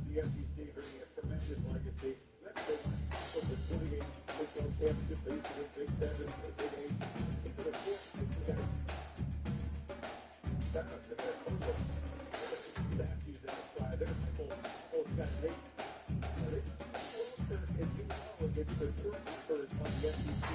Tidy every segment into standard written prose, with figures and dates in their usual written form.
The SEC bringing a tremendous legacy. Let's go from the 28 Big 12 championship to the Big 7, to the Big 8, into the fourth. Statues outside there. People got hate. It's against the current first on the SEC.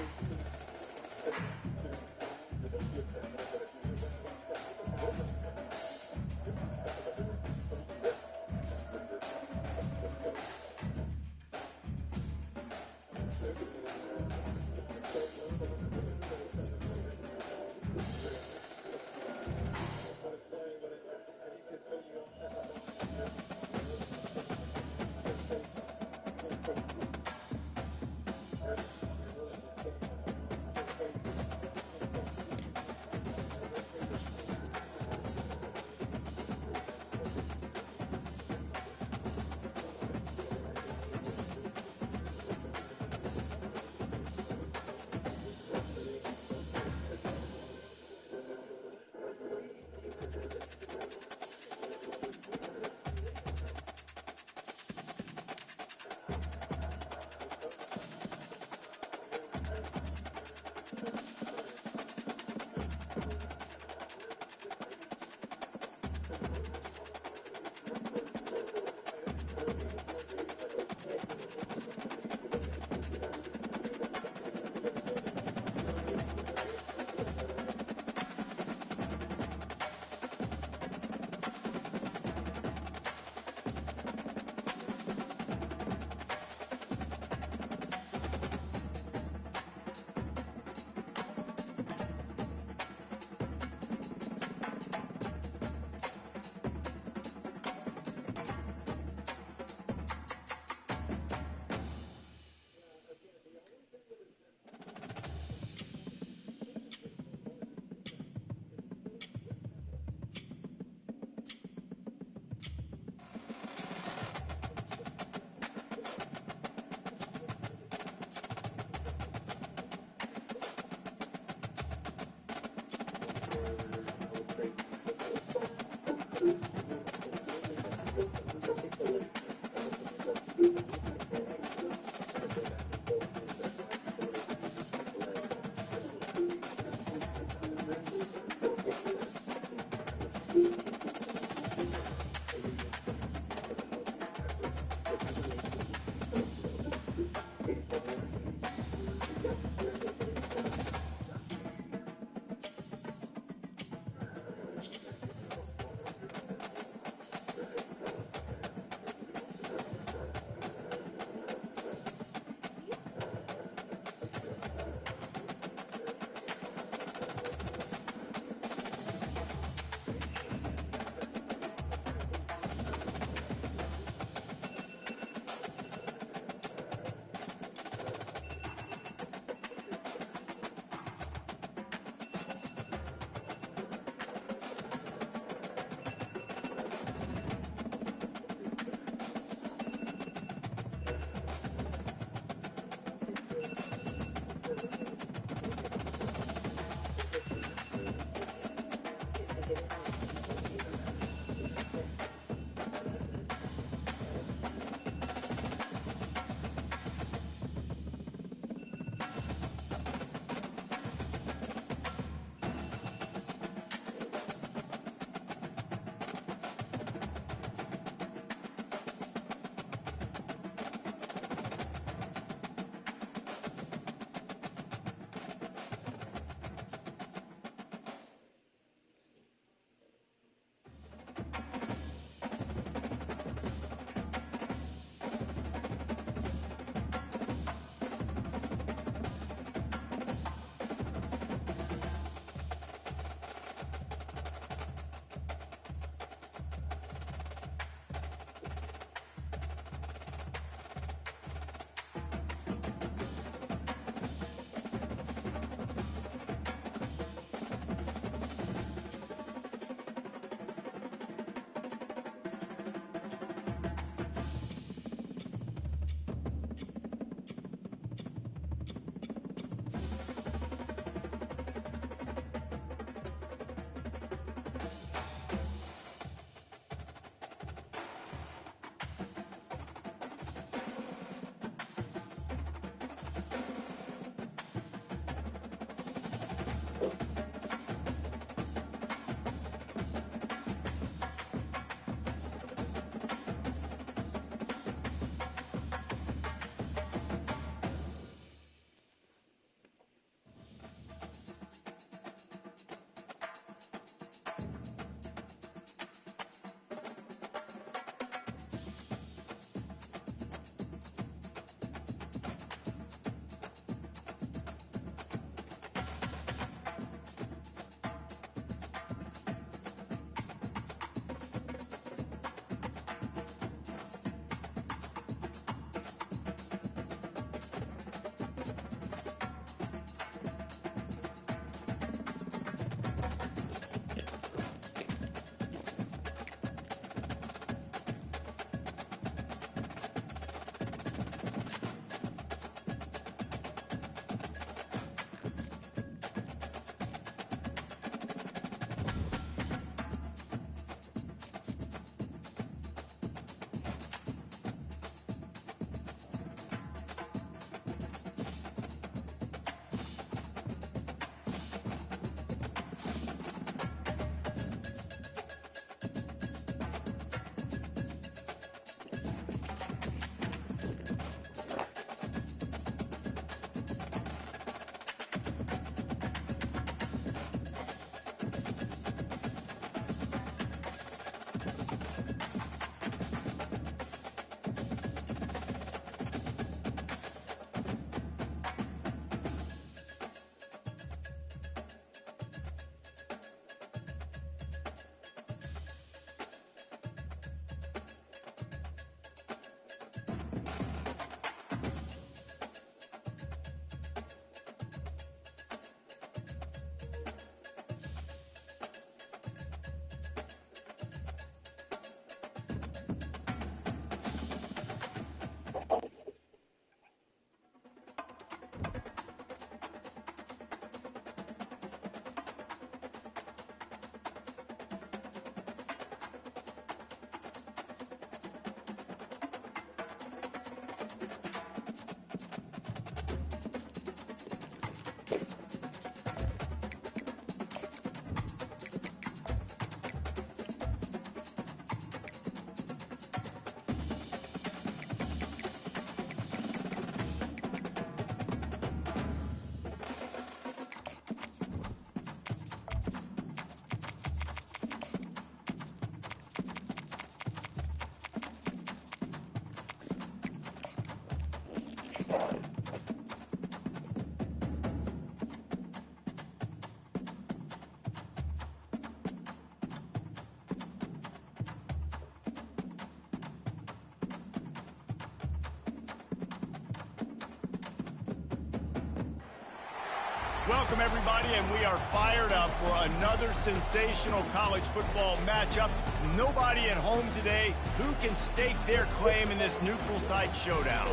Welcome, everybody, and we are fired up for another sensational college football matchup. Nobody at home today who can stake their claim in this neutral site showdown.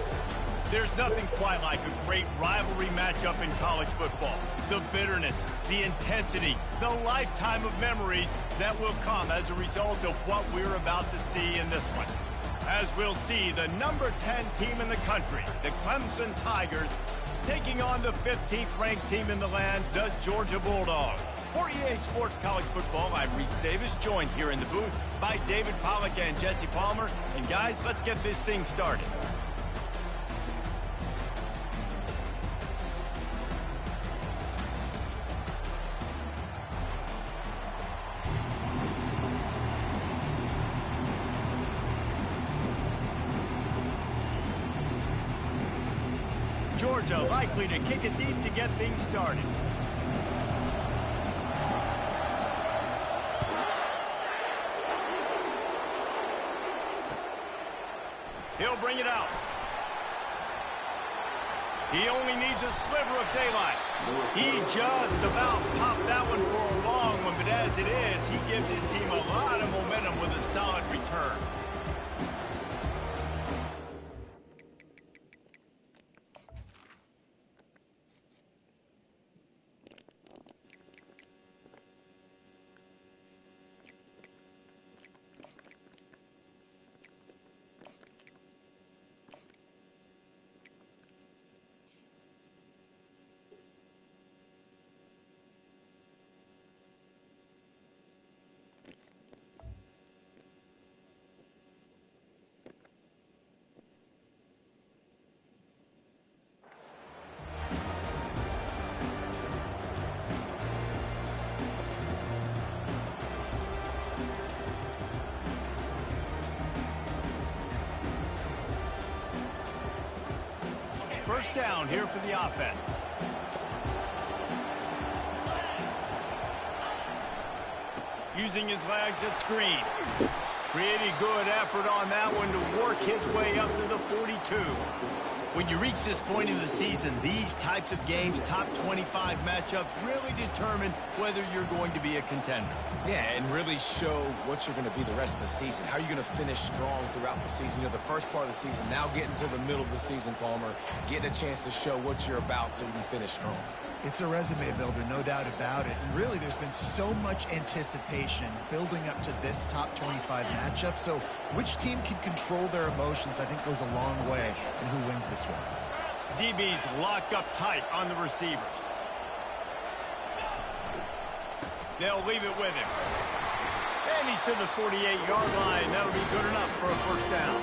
There's nothing quite like a great rivalry matchup in college football. The bitterness, the intensity, the lifetime of memories that will come as a result of what we're about to see in this one. As we'll see, the number 10 team in the country, the Clemson Tigers, taking on the 15th ranked team in the land, the Georgia Bulldogs. For EA Sports College Football, I'm Reese Davis, joined here in the booth by David Pollack and Jesse Palmer. And guys, let's get this thing started. Georgia likely to kick it deep to get things started. He'll bring it out. He only needs a sliver of daylight. He just about popped that one for a long one, but as it is, he gives his team a lot of momentum with a solid return. First down here for the offense. Using his legs at screen. Pretty good effort on that one to work his way up to the 42. When you reach this point in the season, these types of games, top 25 matchups, really determine whether you're going to be a contender. Yeah, and really show what you're going to be the rest of the season. How are you going to finish strong throughout the season? You know, the first part of the season, now getting to the middle of the season, Palmer, getting a chance to show what you're about so you can finish strong. It's a resume builder, no doubt about it. And really, there's been so much anticipation building up to this top 25 matchup. So which team can control their emotions, I think, goes a long way in who wins this one. DB's locked up tight on the receivers. They'll leave it with him. And he's to the 48-yard line. That'll be good enough for a first down.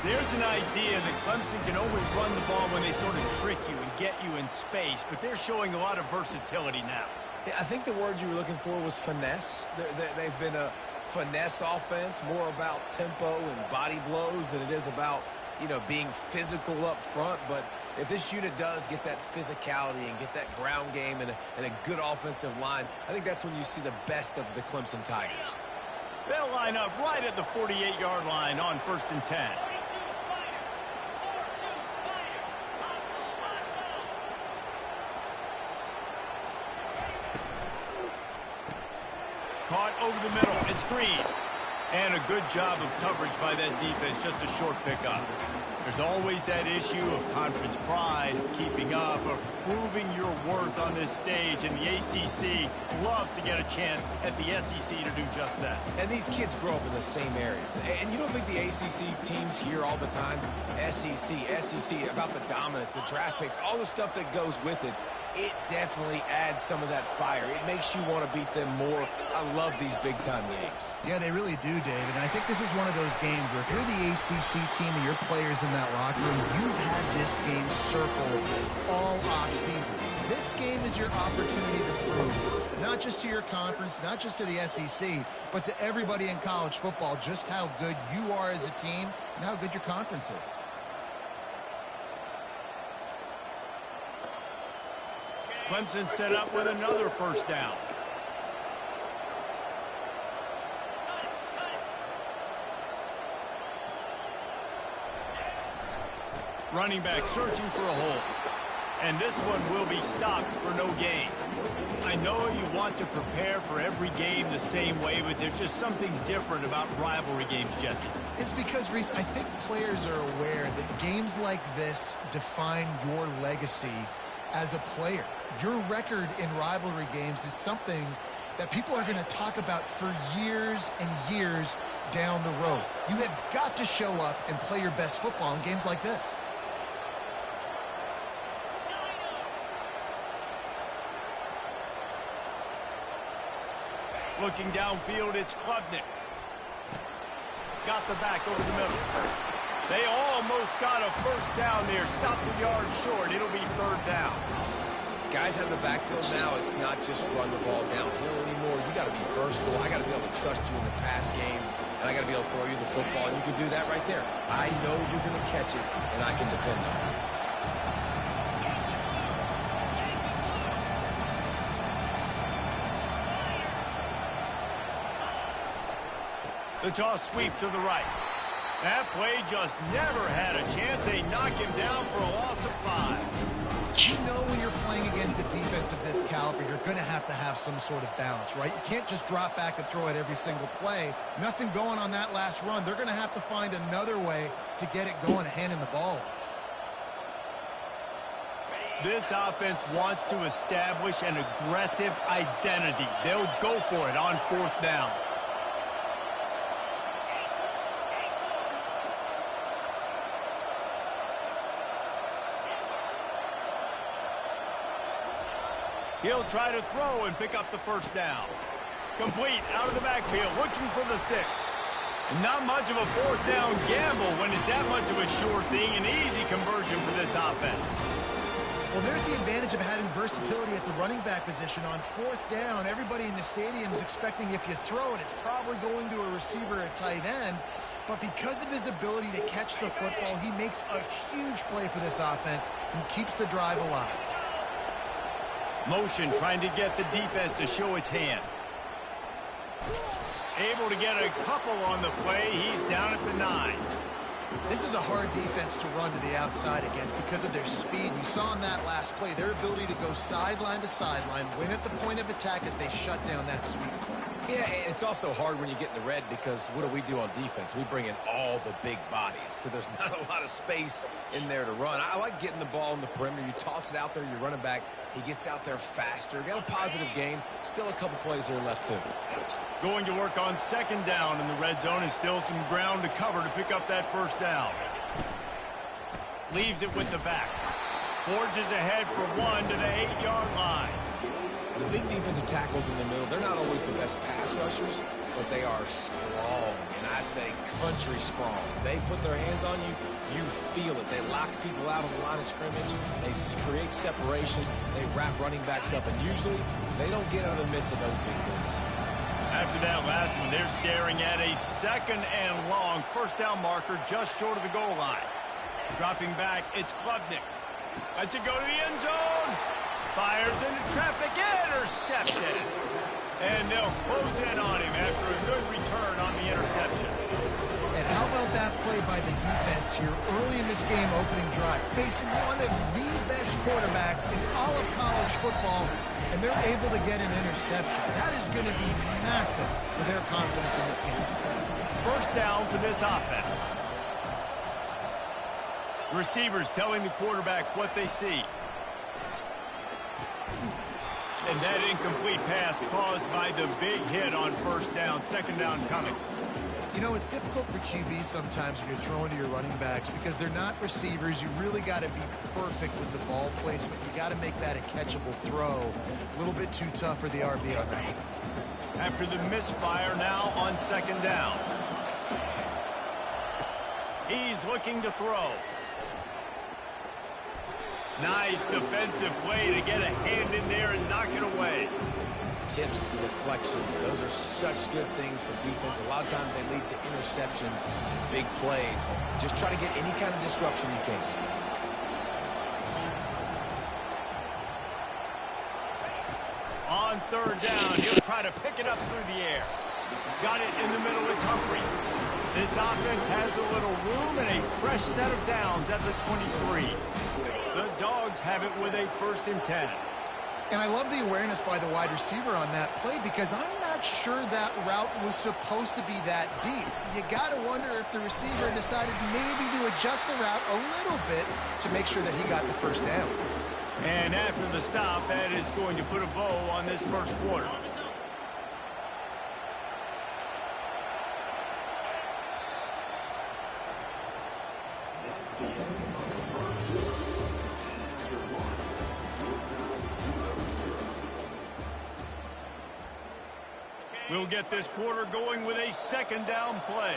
There's an idea that Clemson can only run the ball when they sort of trick you and get you in space, but they're showing a lot of versatility now. Yeah, I think the word you were looking for was finesse. They've been a finesse offense, more about tempo and body blows than it is about, you know, being physical up front. But if this unit does get that physicality and get that ground game and a good offensive line, I think that's when you see the best of the Clemson Tigers. They'll line up right at the 48-yard line on 1st and 10. Caught over the middle. It's Green. And a good job of coverage by that defense. Just a short pickup. There's always that issue of conference pride, keeping up, or proving your worth on this stage. And the ACC loves to get a chance at the SEC to do just that. And these kids grow up in the same area. And you don't think the ACC teams hear all the time, SEC, about the dominance, the draft picks, all the stuff that goes with it. It definitely adds some of that fire. It makes you want to beat them more. I love these big-time games. Yeah, they really do, David. And I think this is one of those games where if you're the ACC team and your players in that locker room, you've had this game circled all offseason. This game is your opportunity to prove, not just to your conference, not just to the SEC, but to everybody in college football, just how good you are as a team and how good your conference is. Clemson set up with another first down. Running back searching for a hole. And this one will be stopped for no gain. I know you want to prepare for every game the same way, but there's just something different about rivalry games, Jesse. It's because, Reese, I think players are aware that games like this define your legacy as a player. Your record in rivalry games is something that people are going to talk about for years and years down the road. You have got to show up and play your best football in games like this. Looking downfield, it's Klubnik. Got the back over the middle. They almost got a first down there. Stopped a yard short. It'll be third down. Guys have the backfield now. It's not just run the ball downhill anymore. You got to be versatile. I got to be able to trust you in the pass game, and I got to be able to throw you the football, and you can do that right there. I know you're going to catch it, and I can depend on it. The toss sweep to the right. That play just never had a chance. They knock him down for a loss of 5. You know when you're playing against a defense of this caliber, you're going to have some sort of balance, right? You can't just drop back and throw it every single play. Nothing going on that last run. They're going to have to find another way to get it going, handing the ball. This offense wants to establish an aggressive identity. They'll go for it on fourth down. He'll try to throw and pick up the first down. Complete out of the backfield, looking for the sticks. And not much of a fourth down gamble when it's that much of a sure thing. An easy conversion for this offense. Well, there's the advantage of having versatility at the running back position. On fourth down, everybody in the stadium is expecting if you throw it, it's probably going to a receiver at tight end. But because of his ability to catch the football, he makes a huge play for this offense and keeps the drive alive. Motion trying to get the defense to show his hand. Able to get a couple on the play. He's down at the 9. This is a hard defense to run to the outside against because of their speed. You saw in that last play their ability to go sideline to sideline, win at the point of attack as they shut down that sweep play. Yeah, it's also hard when you get in the red because what do on defense? We bring in all the big bodies, so there's not a lot of space in there to run. I like getting the ball in the perimeter. You toss it out there, you're running back. He gets out there faster. Got a positive game. Still a couple plays here left, too. Going to work on second down in the red zone, and still some ground to cover to pick up that first down. Leaves it with the back. Forges ahead for 1 to the 8-yard line. The big defensive tackles in the middle, they're not always the best pass rushers, but they are strong, and I say country strong. They put their hands on you, you feel it. They lock people out on the line of scrimmage. They create separation. They wrap running backs up, and usually they don't get out of the midst of those big boys. After that last one, they're staring at a 2nd and long. First down marker just short of the goal line. Dropping back, it's Klubnik. Lets it go to the end zone. Fires into traffic, intercepted. And they'll close in on him after a good return on the interception. And how about that play by the defense here early in this game opening drive, facing one of the best quarterbacks in all of college football, and they're able to get an interception. That is going to be massive for their confidence in this game. First down for this offense. Receivers telling the quarterback what they see. And that incomplete pass caused by the big hit on first down. Second down coming. You know, it's difficult for QBs sometimes when you're throwing to your running backs because they're not receivers. You really got to be perfect with the ball placement. You got to make that a catchable throw. A little bit too tough for the RB on that. After the misfire, now on second down. He's looking to throw. Nice defensive play to get a hand in there and knock it away. Tips, deflections, those are such good things for defense. A lot of times they lead to interceptions, big plays. Just try to get any kind of disruption you can. On third down, he'll try to pick it up through the air. Got it in the middle, it's Humphries. This offense has a little room and a fresh set of downs at the 23. The Dogs have it with a 1st and 10. And I love the awareness by the wide receiver on that play because I'm not sure that route was supposed to be that deep. You got to wonder if the receiver decided maybe to adjust the route a little bit to make sure that he got the 1st down. And after the stop, that is going to put a bow on this 1st quarter. We'll get this quarter going with a 2nd down play.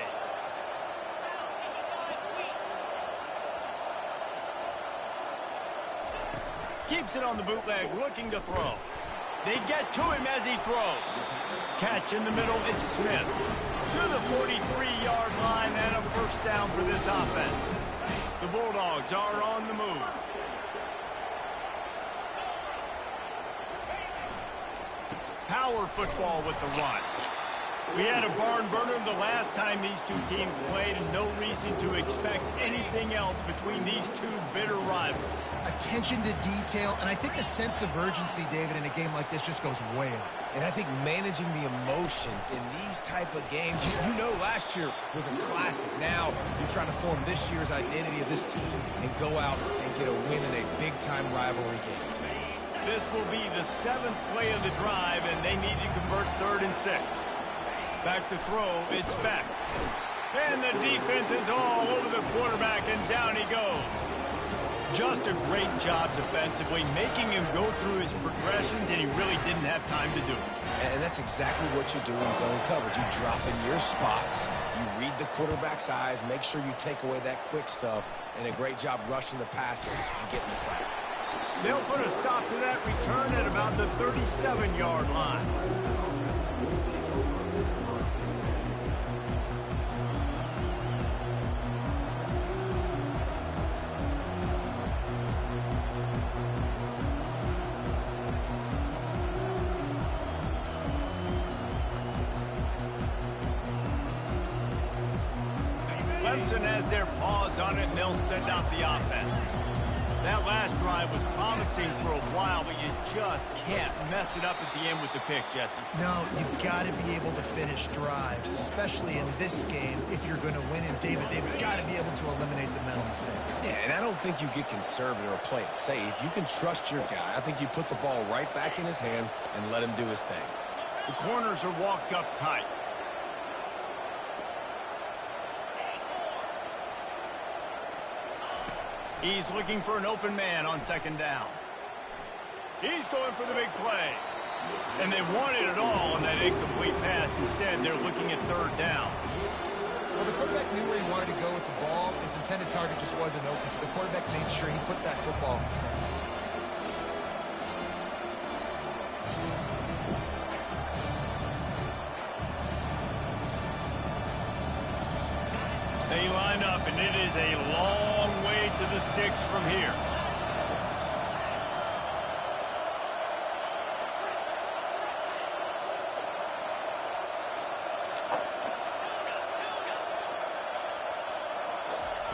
Keeps it on the bootleg, looking to throw. They get to him as he throws. Catch in the middle, it's Smith. To the 43-yard line and a 1st down for this offense. The Bulldogs are on the move. Power football with the run. We had a barn burner the last time these two teams played, and no reason to expect anything else between these two bitter rivals. Attention to detail, and I think the sense of urgency, David, in a game like this just goes way up. And I think managing the emotions in these type of games, you know last year was a classic. Now you're trying to form this year's identity of this team and go out and get a win in a big-time rivalry game. This will be the 7th play of the drive, and they need to convert 3rd and 6. Back to throw, it's Beck. And the defense is all over the quarterback, and down he goes. Just a great job defensively, making him go through his progressions, and he really didn't have time to do it. And that's exactly what you do in zone coverage. You drop in your spots, you read the quarterback's eyes, make sure you take away that quick stuff, and a great job rushing the passer and getting the sack. They'll put a stop to that return at about the 37-yard line. Clemson has their paws on it, and they'll send out the offense. That last drive was promising for a while, but you just can't mess it up at the end with the pick, Jesse. No, you've got to be able to finish drives, especially in this game if you're going to win. And, David, they've got to be able to eliminate the mental mistakes. Yeah, and I don't think you get conservative or play it safe. You can trust your guy. I think you put the ball right back in his hands and let him do his thing. The corners are walked up tight. He's looking for an open man on 2nd down. He's going for the big play. And they wanted it all on that incomplete pass. Instead, they're looking at 3rd down. Well, the quarterback knew where he wanted to go with the ball. His intended target just wasn't open, so the quarterback made sure he put that football in the stands. They line up, and it is a long way to the sticks from here.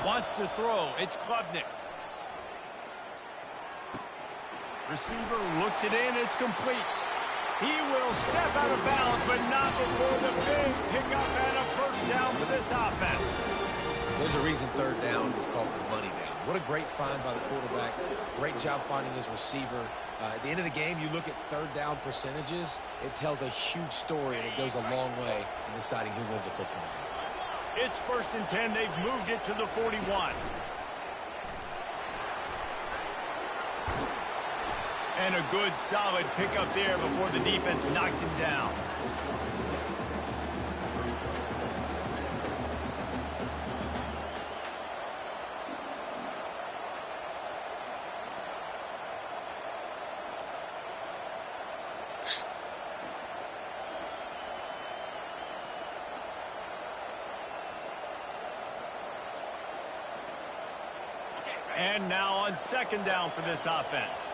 Wants to throw. It's Klubnik. Receiver looks it in. It's complete. He will step out of bounds, but not before the big pickup and a 1st down for this offense. There's a reason 3rd down is called the money down. What a great find by the quarterback. Great job finding his receiver. At the end of the game, you look at 3rd down percentages. It tells a huge story, and it goes a long way in deciding who wins a football game. It's 1st and 10. They've moved it to the 41. And a good, solid pickup there before the defense knocks him down. And now on 2nd down for this offense.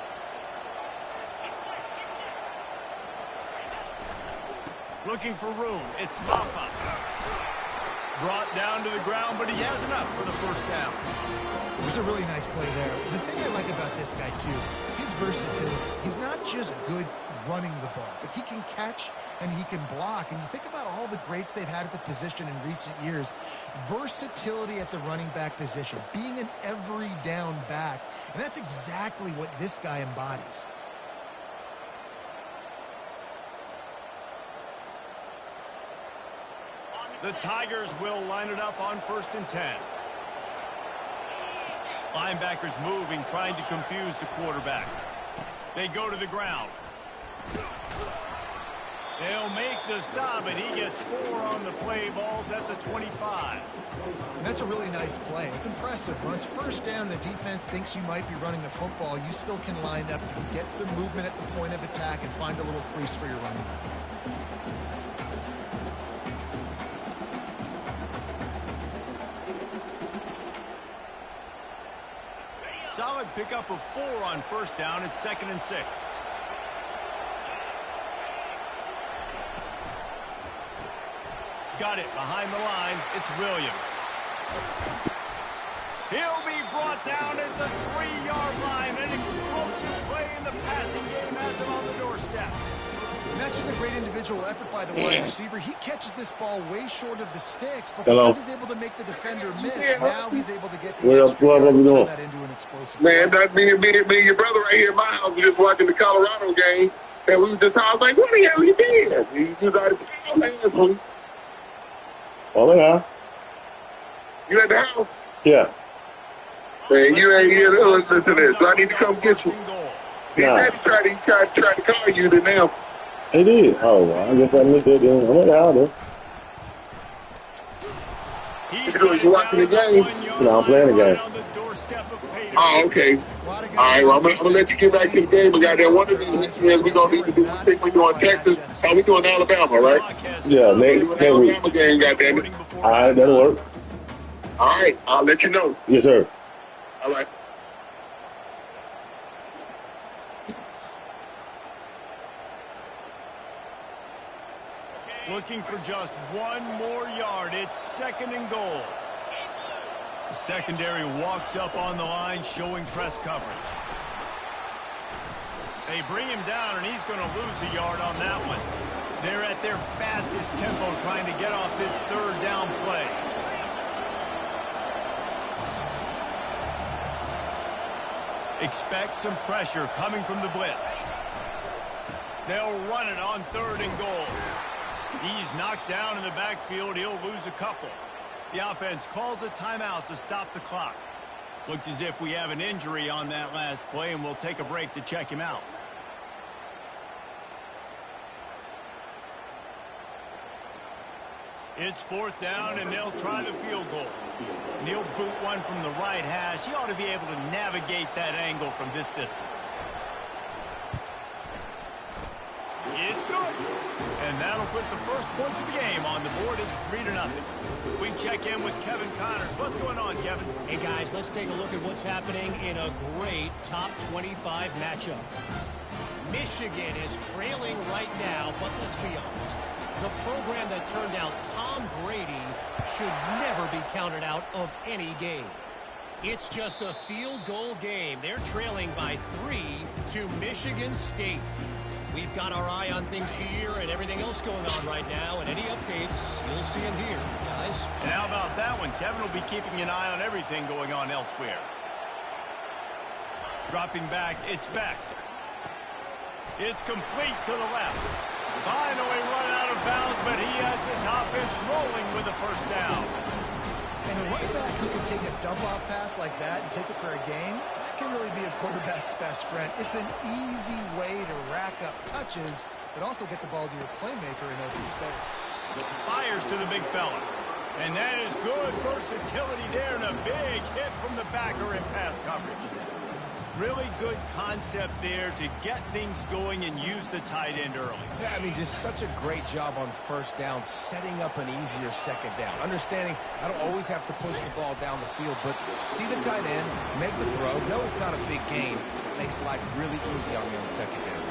Looking for room. It's Maffa. Brought down to the ground, but he has enough for the first down. It was a really nice play there. The thing I like about this guy, too, his versatility. He's not just good running the ball, but he can catch and he can block. And you think about all the greats they've had at the position in recent years. Versatility at the running back position, being an every down back. And that's exactly what this guy embodies. The Tigers will line it up on 1st and 10. Linebackers moving, trying to confuse the quarterback. They go to the ground. They'll make the stop, and he gets 4 on the play. Ball's at the 25. And that's a really nice play. It's impressive. When it's first down, the defense thinks you might be running a football. You still can line up. You can get some movement at the point of attack and find a little crease for your running back. Solid pickup of 4 on 1st down. It's 2nd and 6. Got it behind the line. It's Williams. He'll be brought down at the 3-yard line. An explosive play in the passing game has him on the doorstep. And that's just a great individual effort by the wide receiver. He catches this ball way short of the sticks, but because he's able to make the defender miss, now he's able to get the extra yards and turn that into an explosive man, play. that me and your brother right here at my house were just watching the Colorado game, and we was just, I was like, what the hell you doing? He was out of town last week. Oh, yeah. You at the house? Yeah. Man, you ain't here to listen to this. Do I need to come get you? He Nah. said he tried to call you to announce. He did. Oh, well, I guess I missed it then. I'm at the house, though. You watching the game? No, I'm playing the game. Oh, okay. All right, well, I'm gonna let you get back to the game. We got that one of these weeks we're gonna need to do. I think we're doing Texas. How we doing Alabama, right? Yeah, next week. Alabama game, goddammit. All right, that'll work. All right, I'll let you know. Yes, sir. All right. Looking for just 1 more yard. It's 2nd and goal. The secondary walks up on the line, showing press coverage. They bring him down, and he's going to lose a yard on that one. They're at their fastest tempo trying to get off this 3rd down play. Expect some pressure coming from the blitz. They'll run it on 3rd and goal. He's knocked down in the backfield. He'll lose a couple. The offense calls a timeout to stop the clock. Looks as if we have an injury on that last play, and we'll take a break to check him out. It's 4th down, and they'll try the field goal. And he'll boot one from the right hash. He ought to be able to navigate that angle from this distance. It's good. And that'll put the first points of the game on the board. It's 3-0. We check in with Kevin Connors. What's going on, Kevin? Hey, guys, let's take a look at what's happening in a great top 25 matchup. Michigan is trailing right now, but let's be honest. The program that turned out Tom Brady should never be counted out of any game. It's just a field goal game. They're trailing by 3 to Michigan State. We've got our eye on things here and everything else going on right now, and any updates, you'll see them here, guys. And how about that one? Kevin will be keeping an eye on everything going on elsewhere. Dropping back, it's Beck. It's complete to the left. Finally run out of bounds, but he has this offense rolling with a first down. And a running back who can take a dump-off pass like that and take it for a gain, that can really be a quarterback's best friend. It's an easy way to rack up touches, but also get the ball to your playmaker in open space. Fires to the big fella. And that is good versatility there, and a big hit from the backer in pass coverage. Really good concept there to get things going and use the tight end early. Yeah, I mean, just such a great job on 1st down, setting up an easier 2nd down. Understanding I don't always have to push the ball down the field, but see the tight end, make the throw. No, it's not a big gain. Makes life really easy on me on 2nd down.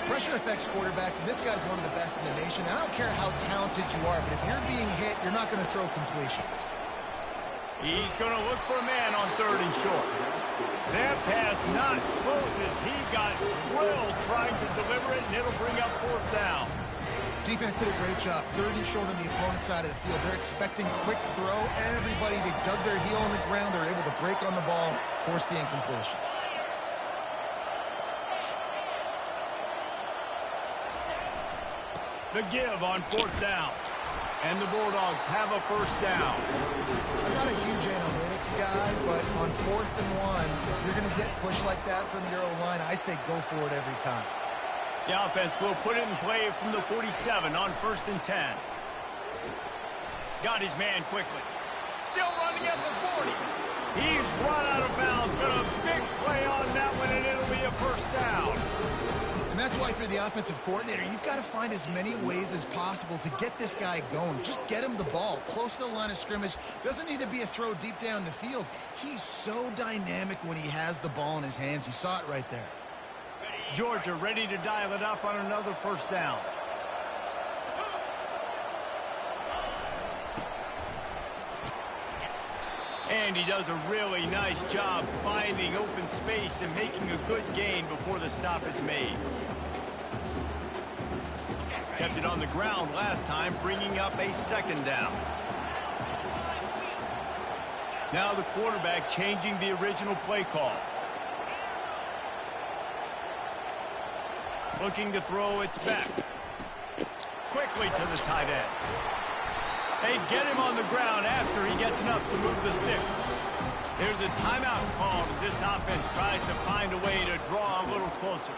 Pressure affects quarterbacks, and this guy's one of the best in the nation. I don't care how talented you are, but if you're being hit, you're not going to throw completions. He's going to look for a man on 3rd and short. That pass not close as he got drilled trying to deliver it, and it'll bring up 4th down. Defense did a great job. 3rd and short on the opponent's side of the field. They're expecting quick throw. Everybody, they dug their heel on the ground. They're able to break on the ball, force the incompletion. The give on 4th down. And the Bulldogs have a 1st down. I'm not a huge analytics guy, but on 4th and 1, if you're going to get pushed like that from your O-line, I say go for it every time. The offense will put it in play from the 47 on 1st and 10. Got his man quickly. Still running at the 40. He's run out of bounds, but a big play on that one, and it'll be a 1st down. And that's why, for the offensive coordinator, you've got to find as many ways as possible to get this guy going. Just get him the ball close to the line of scrimmage. Doesn't need to be a throw deep down the field. He's so dynamic when he has the ball in his hands. You saw it right there. Georgia ready to dial it up on another 1st down. And he does a really nice job finding open space and making a good gain before the stop is made. Kept it on the ground last time, bringing up a 2nd down. Now the quarterback changing the original play call. Looking to throw, it's back. Quickly to the tight end. They get him on the ground after he gets enough to move the sticks. There's a timeout called as this offense tries to find a way to draw a little closer.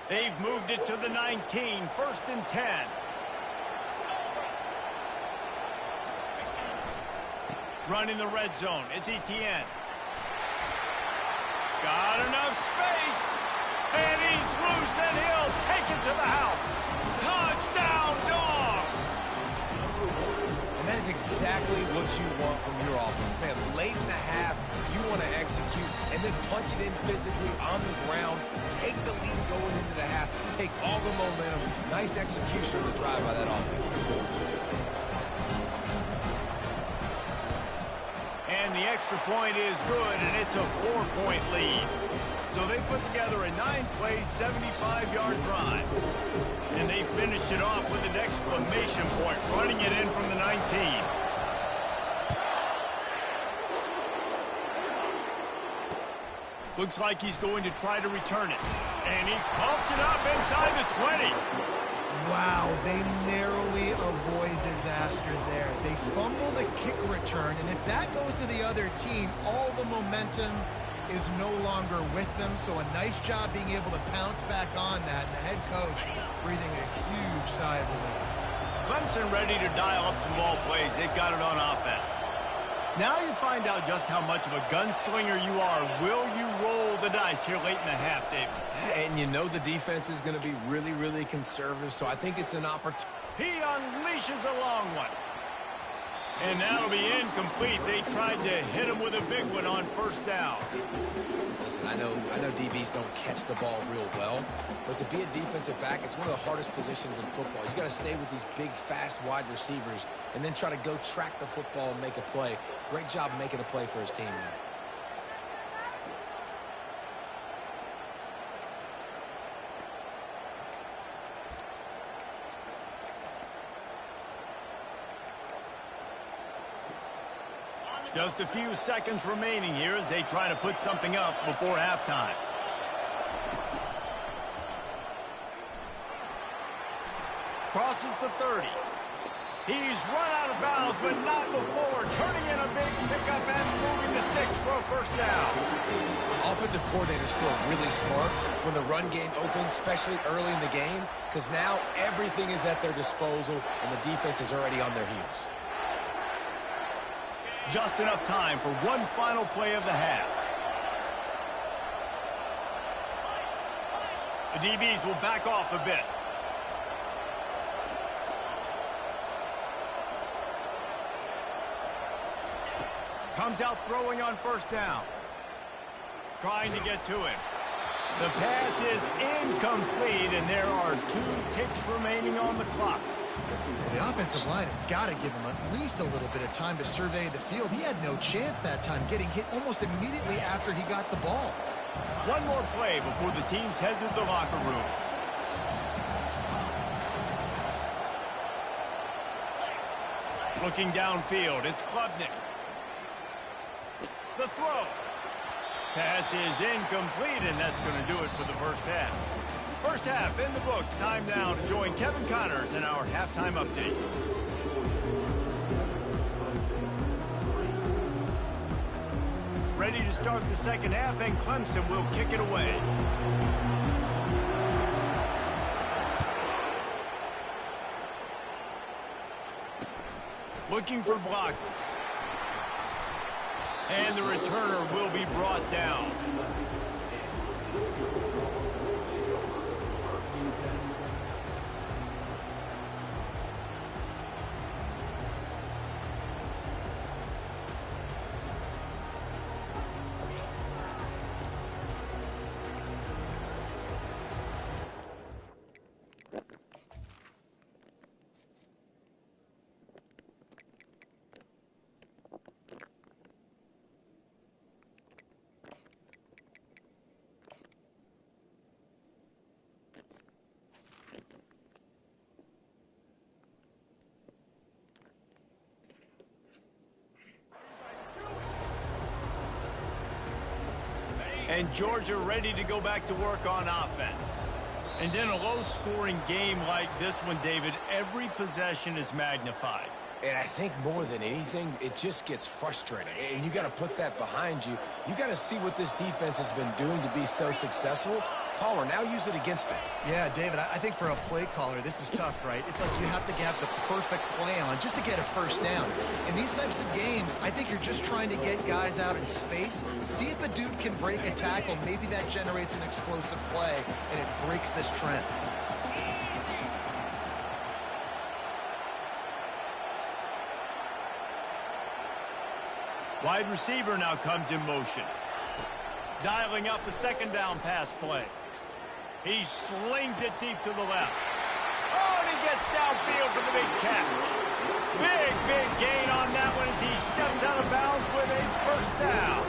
They've moved it to the 19, 1st and 10. Running the red zone, it's Etienne. Got enough space, and he's loose, and he'll take it to the house. Touchdown, Dogs! And that is exactly what you want from your offense, man. Late in the half, you want to execute and then punch it in physically on the ground, take the lead going into the half, take all the momentum. Nice execution of the drive by that offense. And the extra point is good, and it's a 4-point lead. So they put together a 9-play, 75-yard drive. And they finished it off with an exclamation point, running it in from the 19. Looks like he's going to try to return it. And he coughs it up inside the 20. Wow, they narrowly avoid disaster there. They fumble the kick return, and if that goes to the other team, all the momentum is no longer with them. So a nice job being able to pounce back on that, and the head coach breathing a huge sigh of relief. Clemson ready to dial up some ball plays. They've got it on offense. Now you find out just how much of a gunslinger you are. Will you roll the dice here late in the half, David? And you know the defense is going to be really, really conservative, so I think it's an opportunity. He unleashes a long one. And that'll be incomplete. They tried to hit him with a big one on 1st down. Listen, I know DBs don't catch the ball real well, but to be a defensive back, it's one of the hardest positions in football. You got to stay with these big, fast wide receivers and then try to go track the football and make a play. Great job making a play for his team there. Just a few seconds remaining here as they try to put something up before halftime. Crosses the 30. He's run out of bounds, but not before. Turning in a big pickup and moving the sticks for a 1st down. Offensive coordinators feel really smart when the run game opens, especially early in the game, because now everything is at their disposal and the defense is already on their heels. Just enough time for one final play of the half. The DBs will back off a bit. Comes out throwing on first down. Trying to get to him. The pass is incomplete, and there are 2 ticks remaining on the clock. The offensive line has got to give him at least a little bit of time to survey the field. He had no chance that time, getting hit almost immediately after he got the ball. One more play before the teams head to the locker rooms. Looking downfield, it's Klubnik. The throw. Pass is incomplete, and that's going to do it for the first half. First half in the books. Time now to join Kevin Connors in our halftime update. Ready to start the second half, and Clemson will kick it away. Looking for blockers. And the returner will be brought down. And Georgia ready to go back to work on offense. And in a low-scoring game like this one, David, every possession is magnified. And I think more than anything, it just gets frustrating. And you got to put that behind you. You got to see what this defense has been doing to be so successful. Caller, now use it against him. Yeah, David, I think for a play caller, this is tough, right? It's like you have to have the perfect play on just to get a first down. In these types of games, I think you're just trying to get guys out in space, see if a dude can break a tackle. Maybe that generates an explosive play, and it breaks this trend. Wide receiver now comes in motion. Dialing up the second down pass play. He slings it deep to the left. Oh, and he gets downfield for the big catch. Big gain on that one as he steps out of bounds with a first down.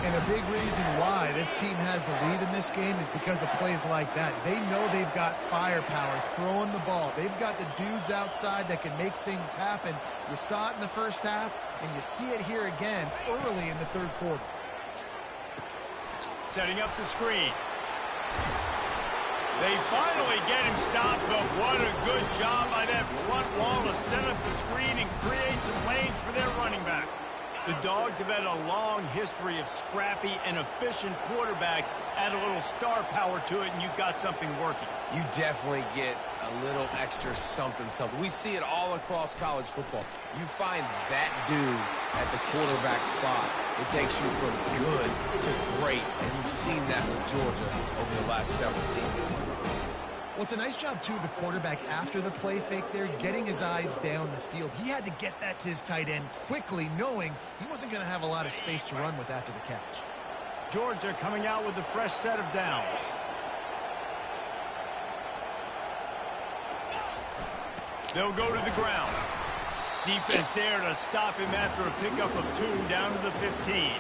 And a big reason why this team has the lead in this game is because of plays like that. They know they've got firepower throwing the ball. They've got the dudes outside that can make things happen. You saw it in the first half, and you see it here again early in the third quarter. Setting up the screen. They finally get him stopped, but what a good job by that front wall to set up the screen and create some lanes for their running back. The Dogs have had a long history of scrappy and efficient quarterbacks. Add a little star power to it, and you've got something working. You definitely get a little extra something. We see it all across college football. You find that dude at the quarterback spot. It takes you from good to great, and you've seen that with Georgia over the last several seasons. Well, it's a nice job, too, of the quarterback after the play fake there, getting his eyes down the field. He had to get that to his tight end quickly, knowing he wasn't going to have a lot of space to run with after the catch. Georgia coming out with a fresh set of downs. They'll go to the ground. Defense there to stop him after a pickup of 2 down to the 15.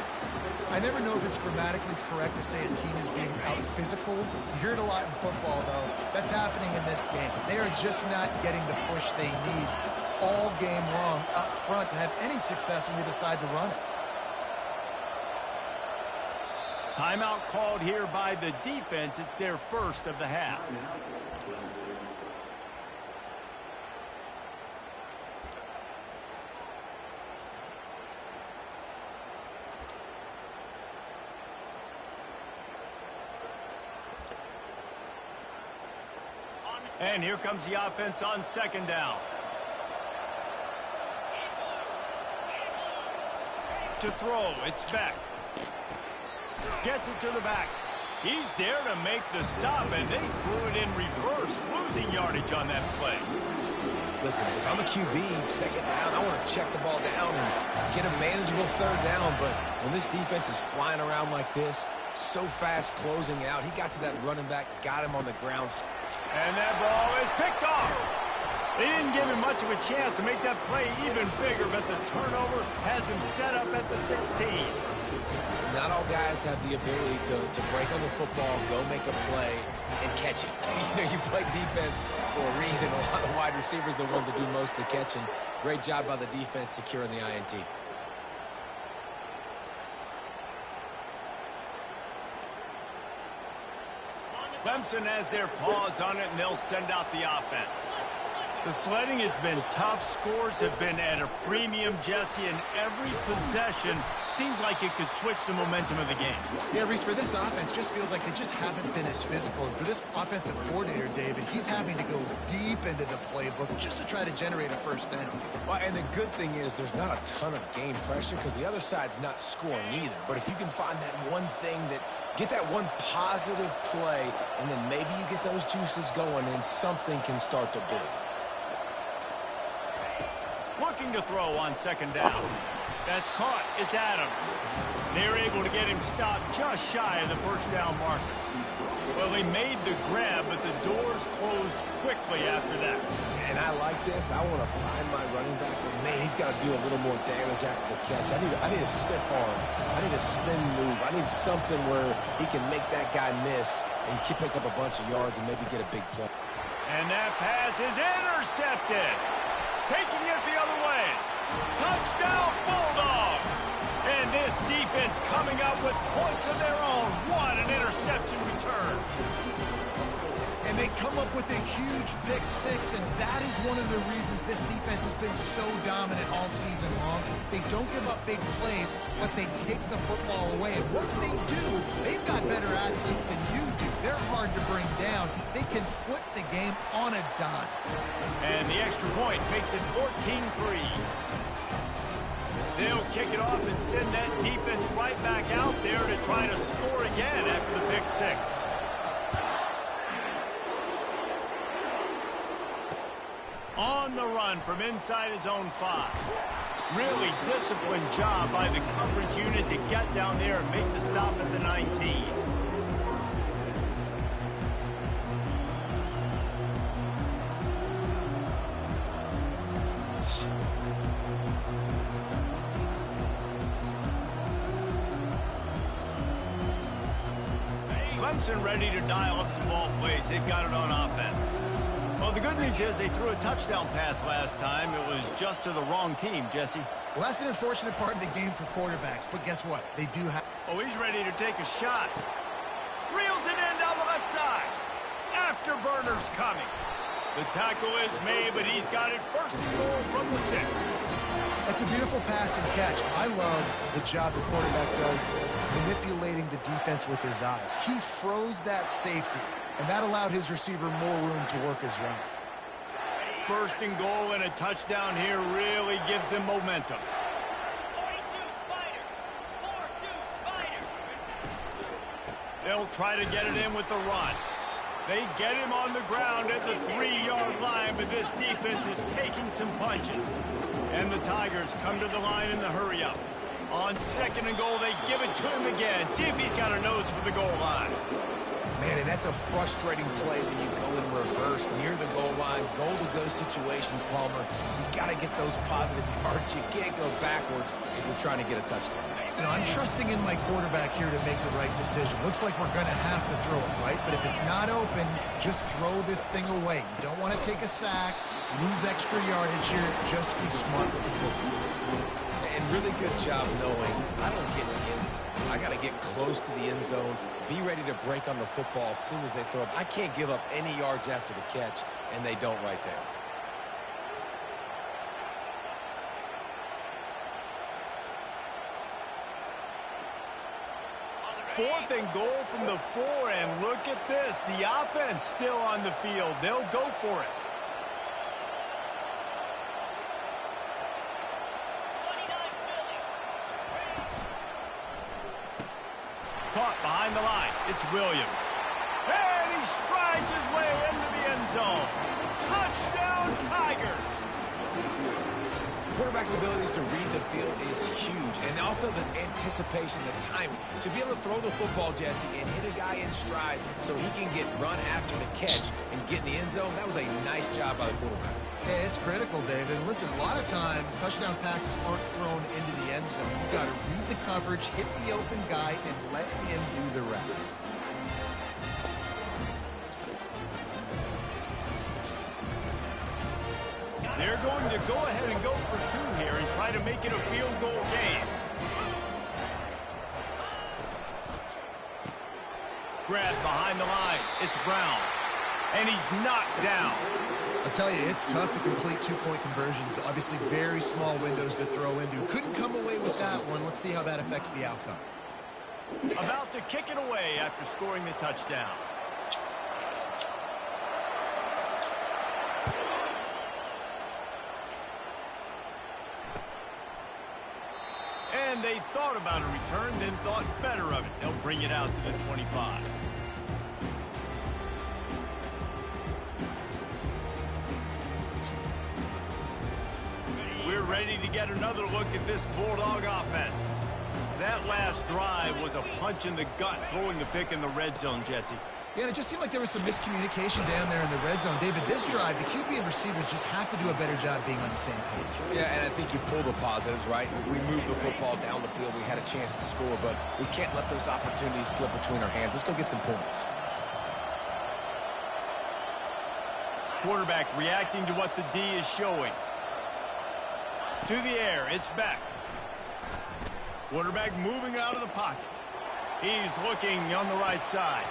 I never know if it's grammatically correct to say a team is being out-physical. You hear it a lot in football, though. That's happening in this game. They are just not getting the push they need all game long up front to have any success when they decide to run it. Timeout called here by the defense. It's their first of the half. And here comes the offense on second down. To throw, it's Beck. Gets it to the back. He's there to make the stop, and they threw it in reverse, losing yardage on that play. Listen, if I'm a QB, second down, I want to check the ball down and get a manageable third down. But when this defense is flying around like this, so fast closing out, he got to that running back, got him on the ground. And that ball is picked off. They didn't give him much of a chance to make that play even bigger, but the turnover has him set up at the 16. Not all guys have the ability to break on the football, go make a play, and catch it. You play defense for a reason. A lot of the wide receivers are the ones that do most of the catching. Great job by the defense securing the INT. Clemson has their paws on it, and they'll send out the offense. The sledding has been tough. Scores have been at a premium, Jesse, and every possession seems like it could switch the momentum of the game. Yeah, Reese, for this offense, just feels like they just haven't been as physical. And for this offensive coordinator, David, he's having to go deep into the playbook just to try to generate a first down. Well, and the good thing is there's not a ton of game pressure because the other side's not scoring either. But if you can find that one thing that get that one positive play, and then maybe you get those juices going, and something can start to build. Looking to throw on second down. That's caught. It's Adams. They're able to get him stopped just shy of the first down marker. Well, they made the grab, but the doors closed quickly after that. And I like this. I want to find my running back, but man, he's got to do a little more damage after the catch. I need a stiff arm. I need a spin move. I need something where he can make that guy miss and pick up a bunch of yards and maybe get a big play. And that pass is intercepted. Taking it the other way. Touchdown, Bulldogs. And this defense coming up with points of their own. What an interception return. And they come up with a huge pick six, and that is one of the reasons this defense has been so dominant all season long. They don't give up big plays, but they take the football away. And once they do, they've got better athletes than you do. They're hard to bring down. They can flip the game on a dime. And the extra point makes it 14-3. They'll kick it off and send that defense right back out there to try to score again after the pick six. On the run from inside his own 5. Really disciplined job by the coverage unit to get down there and make the stop at the 19. Clemson ready to dial up some ball plays. They've got it on offense. Well, the good news is they threw a touchdown pass last time. It was just to the wrong team, Jesse. Well, that's an unfortunate part of the game for quarterbacks, but guess what? They do have... Oh, he's ready to take a shot. Reels it in down the left side. Afterburner's coming. The tackle is made, but he's got it first and goal from the 6. That's a beautiful pass and catch. I love the job the quarterback does manipulating the defense with his eyes. He froze that safety, and that allowed his receiver more room to work as well. First and goal and a touchdown here really gives them momentum. 42 Spiders. 4-2 Spiders. They'll try to get it in with the run. They get him on the ground at the 3-yard line, but this defense is taking some punches. And the Tigers come to the line in the hurry-up. On second and goal, they give it to him again. See if he's got a nose for the goal line. Man, and that's a frustrating play when you go in reverse near the goal line. Goal-to-go situations, Palmer. You got to get those positive yards. You can't go backwards if you're trying to get a touchdown. You know, I'm trusting in my quarterback here to make the right decision. Looks like we're going to have to throw it, right? But if it's not open, just throw this thing away. You don't want to take a sack, lose extra yardage here. Just be smart with the football. And really good job knowing I don't get in the end zone. I got to get close to the end zone, be ready to break on the football as soon as they throw it. I can't give up any yards after the catch, and they don't right there. Fourth and goal from the 4, and look at this. The offense still on the field. They'll go for it. Caught behind the line. It's Williams. And he strides his way into the end zone. Touchdown, Tigers. Quarterback's abilities to read the field is huge, and also the anticipation, the timing. To be able to throw the football, Jesse, and hit a guy in stride so he can get run after the catch and get in the end zone, that was a nice job by the quarterback. Yeah, it's critical, David. And listen, a lot of times, touchdown passes aren't thrown into the end zone. You've got to read the coverage, hit the open guy, and let him do the rest. They're going to go ahead and go for two here and try to make it a field goal game. Grab behind the line. It's Brown. And he's knocked down. I'll tell you, it's tough to complete two-point conversions. Obviously, very small windows to throw into. Couldn't come away with that one. Let's see how that affects the outcome. About to kick it away after scoring the touchdown. And they thought about a return, then thought better of it. They'll bring it out to the 25. We're ready to get another look at this Bulldog offense. That last drive was a punch in the gut, throwing the pick in the red zone, Jesse. Yeah, and it just seemed like there was some miscommunication down there in the red zone. David, this drive, the QB and receivers just have to do a better job being on the same page. Yeah, and I think you pull the positives, right? We moved the football down the field. We had a chance to score, but we can't let those opportunities slip between our hands. Let's go get some points. Quarterback reacting to what the D is showing. To the air, it's back. Quarterback moving out of the pocket. He's looking on the right side.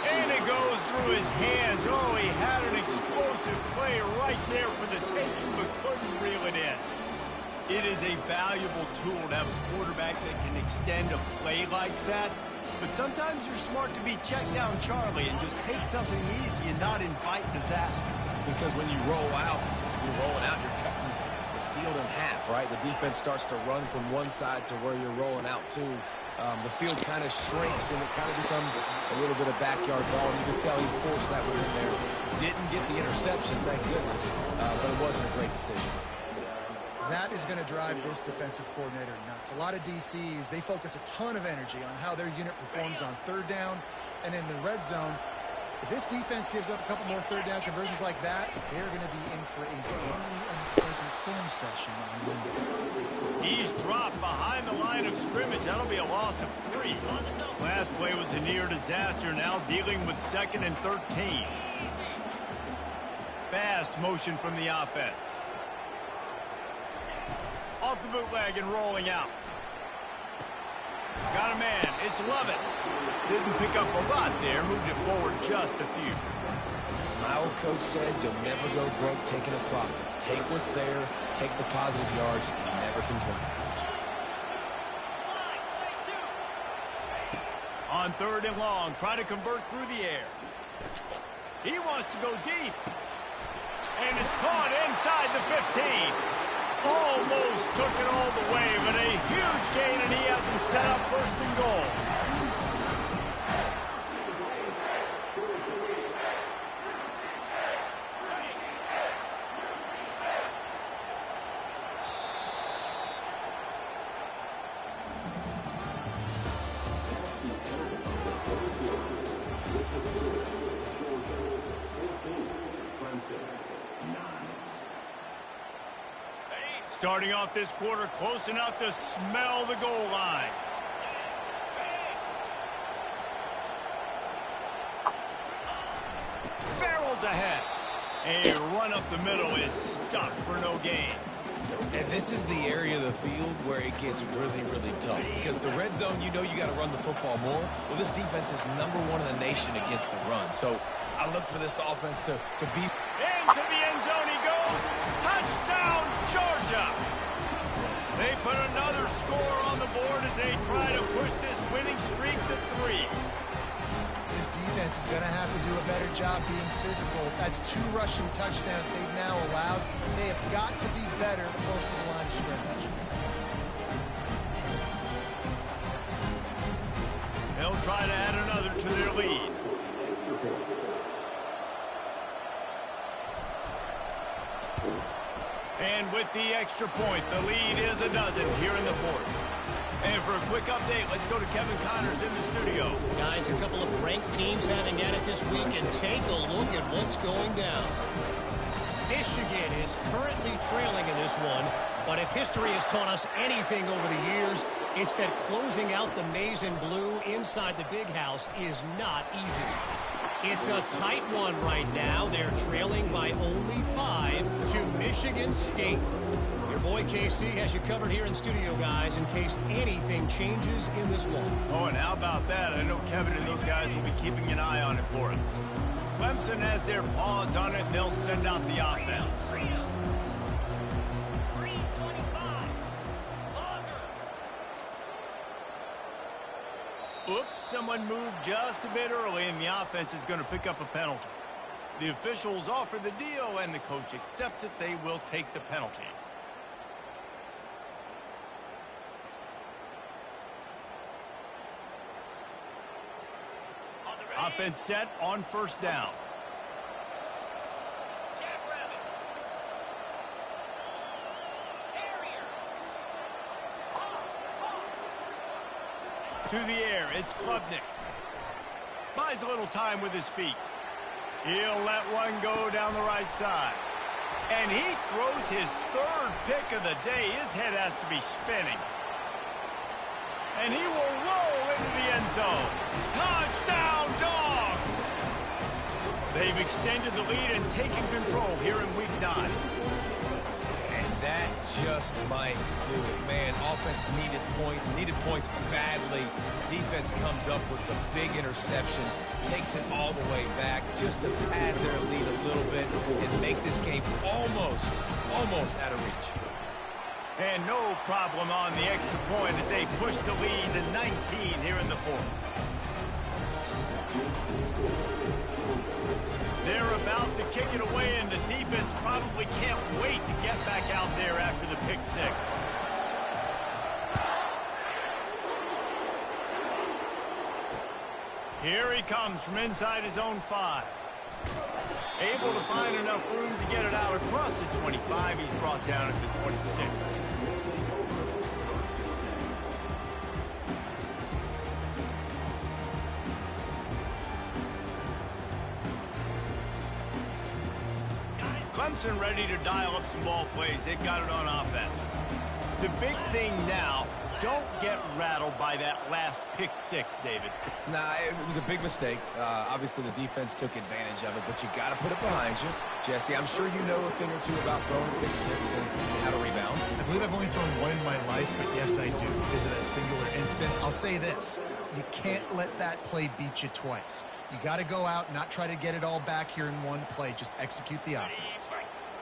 And it goes through his hands. Oh, he had an explosive play right there for the taking, but couldn't reel it in. It is a valuable tool to have a quarterback that can extend a play like that. But sometimes you're smart to be check down Charlie and just take something easy and not invite disaster. Because when you roll out, you're rolling out, you're cutting the field in half, right? The defense starts to run from one side to where you're rolling out to. The field kind of shrinks and it kind of becomes a little bit of backyard ball. And you can tell he forced that one in there. Didn't get the interception, thank goodness, but it wasn't a great decision. That is going to drive this defensive coordinator nuts. A lot of DCs, they focus a ton of energy on how their unit performs on third down and in the red zone. If this defense gives up a couple more third down conversions like that, they're going to be in for a very unpleasant film session on Monday. He's dropped behind the line of scrimmage. That'll be a loss of 3. Last play was a near disaster. Now dealing with 2nd and 13. Fast motion from the offense. Off the bootleg and rolling out. Got a man. It's Lovett. Didn't pick up a lot there. Moved it forward just a few. My old coach said you'll never go broke taking a profit. Take what's there, take the positive yards, and never complain. On 3rd and long, try to convert through the air. He wants to go deep. And it's caught inside the 15. Almost took it all the way, but a huge gain, and he has him set up 1st and goal. Starting off this quarter close enough to smell the goal line. Barrels ahead. A run up the middle is stuck for no gain. And this is the area of the field where it gets really, really tough. Because the red zone, you know you got to run the football more. Well, this defense is #1 in the nation against the run. So I look for this offense to be... Into the end zone he goes. Touchdown, Georgia. They put another score on the board as they try to push this winning streak to 3. This defense is going to have to do a better job being physical. That's 2 rushing touchdowns they've now allowed. They have got to be better close to the line of scrimmage. They'll try to add another to their lead. And with the extra point, the lead is a dozen here in the fourth. And for a quick update, let's go to Kevin Connors in the studio. Guys, a couple of ranked teams having at it this week, and take a look at what's going down. Michigan is currently trailing in this one, but if history has taught us anything over the years, it's that closing out the maize and blue inside the big house is not easy. It's a tight one right now. They're trailing by only 5 to Michigan State. Your boy KC has you covered here in studio, guys, in case anything changes in this one. Oh, and how about that? I know Kevin and those guys will be keeping an eye on it for us. Clemson has their paws on it, and they'll send out the offense. Oops, someone moved just a bit early, and the offense is going to pick up a penalty. The officials offer the deal, and the coach accepts it. They will take the penalty. Offense set on first down. To the air, it's Klubnik. Buys a little time with his feet. He'll let one go down the right side. And he throws his third pick of the day. His head has to be spinning. And he will roll into the end zone. Touchdown, Dogs! They've extended the lead and taken control here in Week 9. And that just might do it, man. Offense needed points badly. Defense comes up with the big interception, takes it all the way back just to pad their lead a little bit and make this game almost out of reach. And no problem on the extra point as they push the lead to 19 here in the fourth. They're about to kick it away, and the defense probably can't wait to get back out there after the pick six. Here he comes from inside his own 5. Able to find enough room to get it out across the 25. He's brought down at the 26. Clemson ready to dial up some ball plays. They've got it on offense. The big thing now, don't get rattled by that last pick six, David. Nah, it was a big mistake. Obviously, the defense took advantage of it, but you got to put it behind you. Jesse, I'm sure you know a thing or two about throwing a pick six and how to rebound. I believe I've only thrown one in my life, but yes, I do because of that singular instance. I'll say this. You can't let that play beat you twice. You got to go out and not try to get it all back here in one play. Just execute the offense.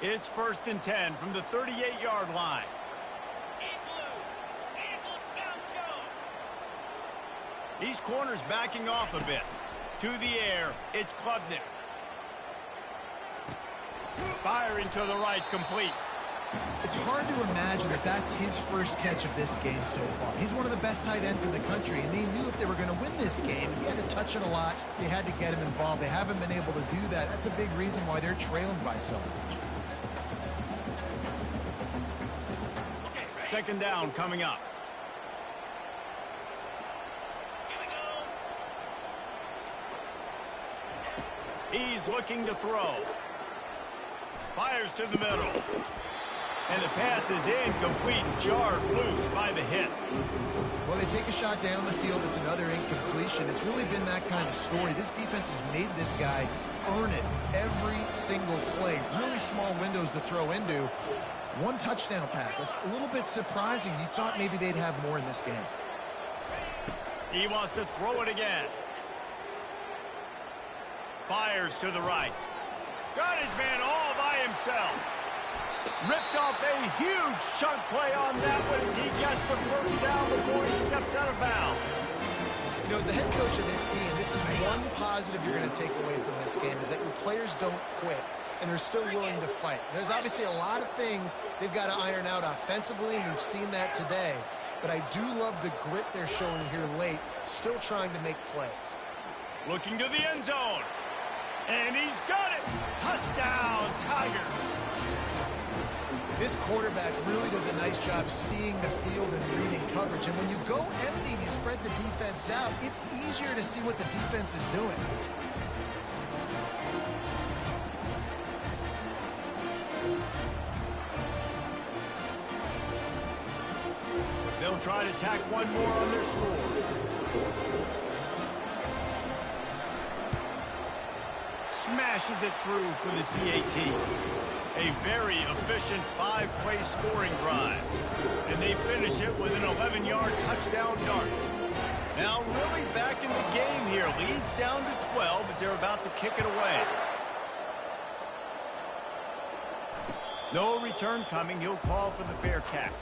It's 1st and 10 from the 38-yard line. These corners backing off a bit. To the air, it's Klubnik. Firing to the right, complete. It's hard to imagine that that's his first catch of this game so far. He's one of the best tight ends in the country, and they knew if they were going to win this game, he had to touch it a lot. They had to get him involved. They haven't been able to do that. That's a big reason why they're trailing by so much. Second down coming up. He's looking to throw. Fires to the middle. And the pass is incomplete, jarred loose by the hit. Well, they take a shot down the field. It's another incompletion. It's really been that kind of story. This defense has made this guy earn it every single play. Really small windows to throw into. One touchdown pass. That's a little bit surprising. You thought maybe they'd have more in this game. He wants to throw it again. Fires to the right. Got his man all by himself. Ripped off a huge chunk play on that one as he gets the first down before he steps out of bounds. You know, as the head coach of this team, this is one positive you're going to take away from this game, is that your players don't quit and they're still willing to fight. There's obviously a lot of things they've got to iron out offensively, and we've seen that today. But I do love the grit they're showing here late, still trying to make plays. Looking to the end zone. And he's got it. Touchdown, Tigers. This quarterback really does a nice job seeing the field and reading coverage. And when you go empty and you spread the defense out, it's easier to see what the defense is doing. They'll try to tack one more on their score. Smashes it through for the PAT. A very efficient 5-play scoring drive. And they finish it with an 11-yard touchdown dart. Now really back in the game here. Leads down to 12 as they're about to kick it away. No return coming. He'll call for the fair catch.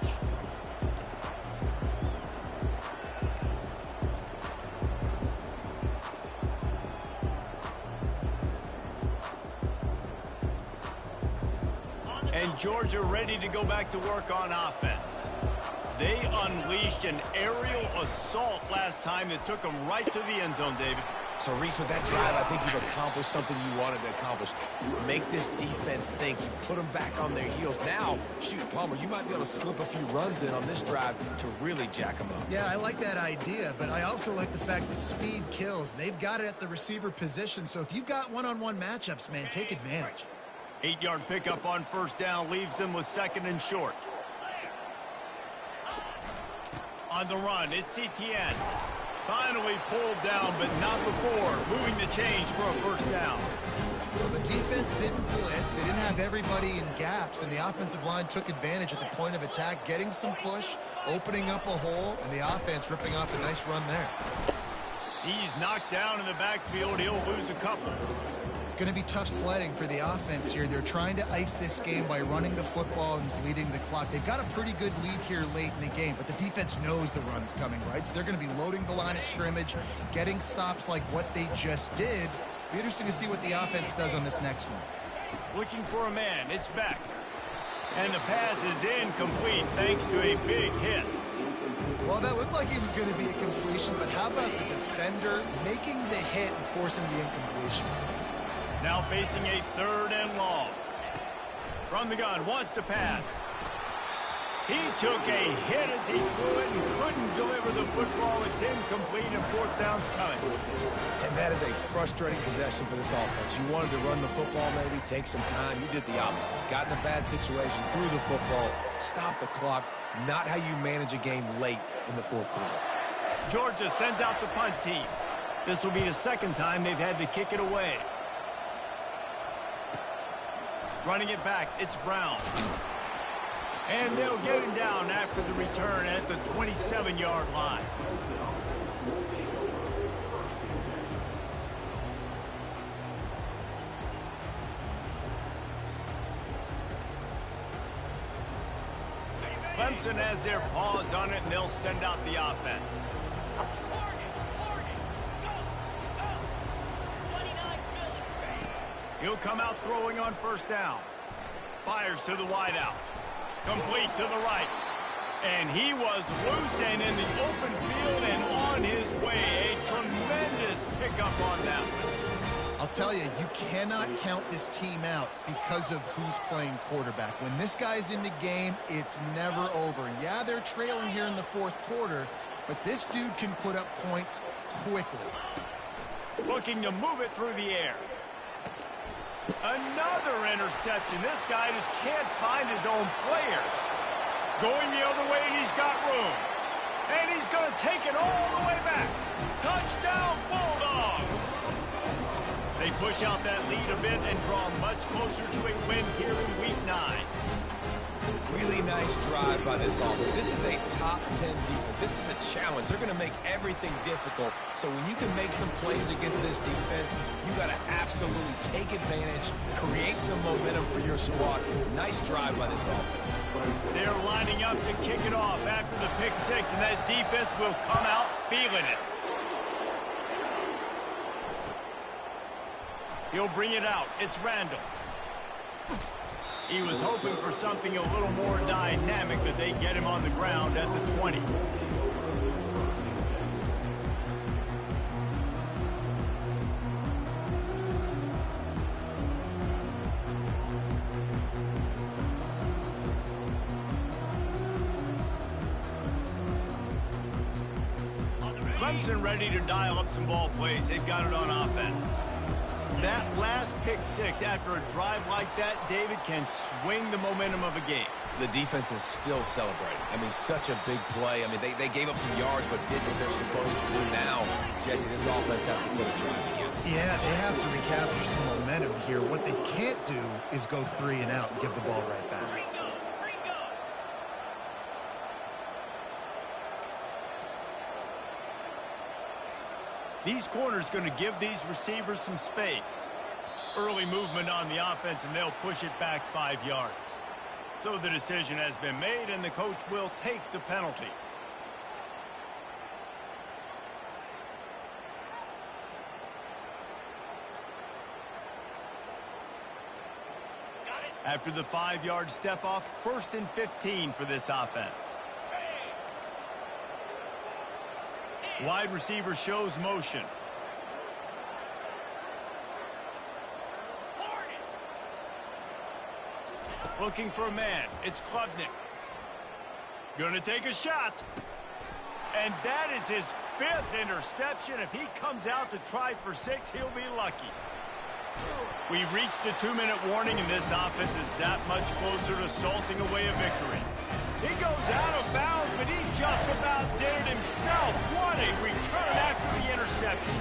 And Georgia ready to go back to work on offense. They unleashed an aerial assault last time that took them right to the end zone, David. So, Reese, with that drive, I think you've accomplished something you wanted to accomplish. Make this defense think. You put them back on their heels. Now, shoot, Palmer, you might be able to slip a few runs in on this drive to really jack them up. Yeah, I like that idea, but I also like the fact that speed kills. They've got it at the receiver position, so if you've got one-on-one matchups, man, take advantage. 8-yard pickup on first down leaves them with 2nd and short. On the run, it's Etienne. Finally pulled down, but not before moving the change for a first down. Well, the defense didn't blitz. They didn't have everybody in gaps, and the offensive line took advantage at the point of attack, getting some push, opening up a hole, and the offense ripping off a nice run there. He's knocked down in the backfield. He'll lose a couple. It's going to be tough sledding for the offense here. They're trying to ice this game by running the football and bleeding the clock. They've got a pretty good lead here late in the game, but the defense knows the run is coming, right? So they're going to be loading the line of scrimmage, getting stops like what they just did. Be interesting to see what the offense does on this next one. Looking for a man. It's back. And the pass is incomplete thanks to a big hit. Well, that looked like it was going to be a completion, but how about the defender making the hit and forcing the incompletion? Now facing a 3rd and long. From the gun, wants to pass. He took a hit as he threw it and couldn't deliver the football. It's incomplete and 4th down's coming. And that is a frustrating possession for this offense. You wanted to run the football, maybe take some time. You did the opposite. Got in a bad situation, threw the football, stopped the clock. Not how you manage a game late in the 4th quarter. Georgia sends out the punt team. This will be the 2nd time they've had to kick it away. Running it back, it's Brown. And they'll get him down after the return at the 27-yard line. Clemson has their paws on it, and they'll send out the offense. He'll come out throwing on first down. Fires to the wideout. Complete to the right. And he was loose and in the open field and on his way. A tremendous pickup on that one. I'll tell you, you cannot count this team out because of who's playing quarterback. When this guy's in the game, it's never over. Yeah, they're trailing here in the 4th quarter, but this dude can put up points quickly. Looking to move it through the air. Another interception. This guy just can't find his own players. Going the other way, and he's got room. And he's going to take it all the way back. Touchdown, Bulldogs! They push out that lead a bit and draw much closer to a win here in Week 9. Really nice drive by this offense. This is a top 10 defense. This is a challenge. They're going to make everything difficult. So when you can make some plays against this defense, you got to absolutely take advantage, create some momentum for your squad. Nice drive by this offense. They're lining up to kick it off after the pick 6, and that defense will come out feeling it. He'll bring it out. It's Randall. He was hoping for something a little more dynamic, but they get him on the ground at the 20. Clemson ready to dial up some ball plays. They've got it on offense. That last pick six after a drive like that, David, can swing the momentum of a game. The defense is still celebrating. I mean, such a big play. I mean, they gave up some yards, but did what they're supposed to do. Now, Jesse, this offense has to put a drive together. Yeah, they have to recapture some momentum here. What they can't do is go 3 and out and give the ball right back. These corners going to give these receivers some space. Early movement on the offense, and they'll push it back 5 yards. So the decision has been made, and the coach will take the penalty. After the 5-yard step off, 1st and 15 for this offense. Wide receiver shows motion. Looking for a man. It's Klubnik. Gonna take a shot. And that is his 5th interception. If he comes out to try for 6, he'll be lucky. We reached the 2-minute warning, and this offense is that much closer to salting away a victory. He goes out of bounds, but he just about did it himself. What a return after the interception.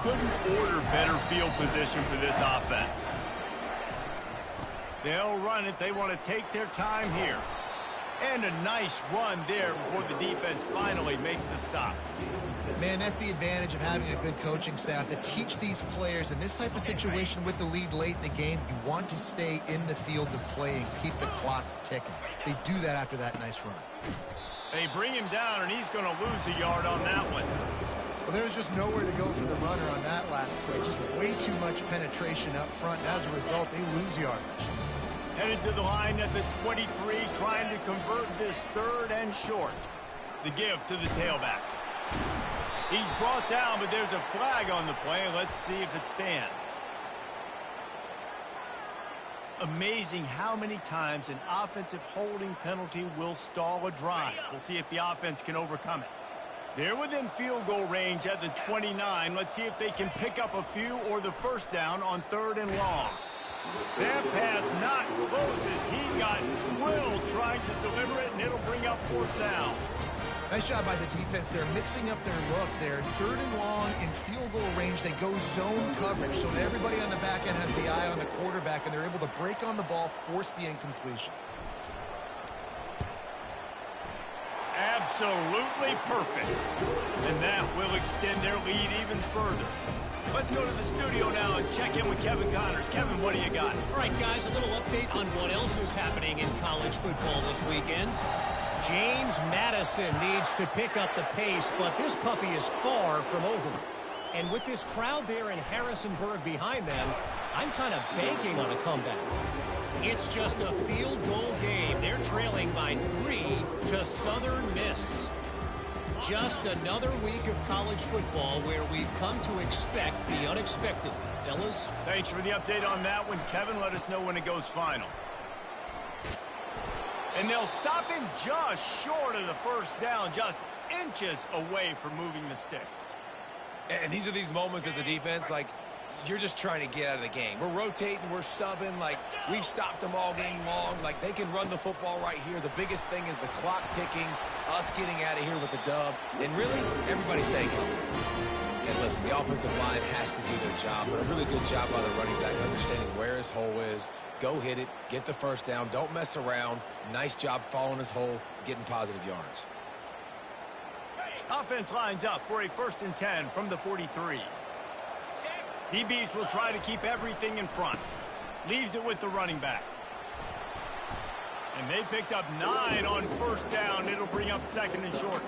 Couldn't order better field position for this offense. They'll run it. They want to take their time here. And a nice run there before the defense finally makes a stop. Man, that's the advantage of having a good coaching staff to teach these players in this type of situation with the lead late in the game. You want to stay in the field of play and keep the clock ticking. They do that after that nice run. They bring him down, and he's going to lose a yard on that one. Well, there was just nowhere to go for the runner on that last play. Just way too much penetration up front. As a result, they lose yardage. Headed to the line at the 23, trying to convert this 3rd and short. The give to the tailback. He's brought down, but there's a flag on the play. Let's see if it stands. Amazing how many times an offensive holding penalty will stall a drive. We'll see if the offense can overcome it. They're within field goal range at the 29. Let's see if they can pick up a few or the 1st down on 3rd and long. That pass not close as he got drilled trying to deliver it, and it'll bring up 4th down. Nice job by the defense. They're mixing up their look there. 3rd and long in field goal range. They go zone coverage, so everybody on the back end has the eye on the quarterback, and they're able to break on the ball, force the incompletion. Absolutely perfect. And that will extend their lead even further. Let's go to the studio now and check in with Kevin Connors. Kevin, what do you got? All right, guys, a little update on what else is happening in college football this weekend. James Madison needs to pick up the pace, but this puppy is far from over. And with this crowd there in Harrisonburg behind them, I'm kind of banking on a comeback. It's just a field goal game. They're trailing by 3 to Southern Miss. Just another week of college football where we've come to expect the unexpected. Fellas? Thanks for the update on that one, Kevin. Let us know when it goes final. And they'll stop him just short of the 1st down, just inches away from moving the sticks. And these are these moments as a defense, like, you're just trying to get out of the game. We're rotating, we're subbing, like, we've stopped them all game long. Like, they can run the football right here. The biggest thing is the clock ticking, us getting out of here with the dub, and really, everybody staying healthy. And listen, the offensive line has to do their job, but a really good job by the running back, understanding where his hole is. Go hit it, get the 1st down, don't mess around. Nice job following his hole, getting positive yards. Offense lines up for a 1st and 10 from the 43. DBs will try to keep everything in front. Leaves it with the running back. And they picked up 9 on 1st down. It'll bring up 2nd and short.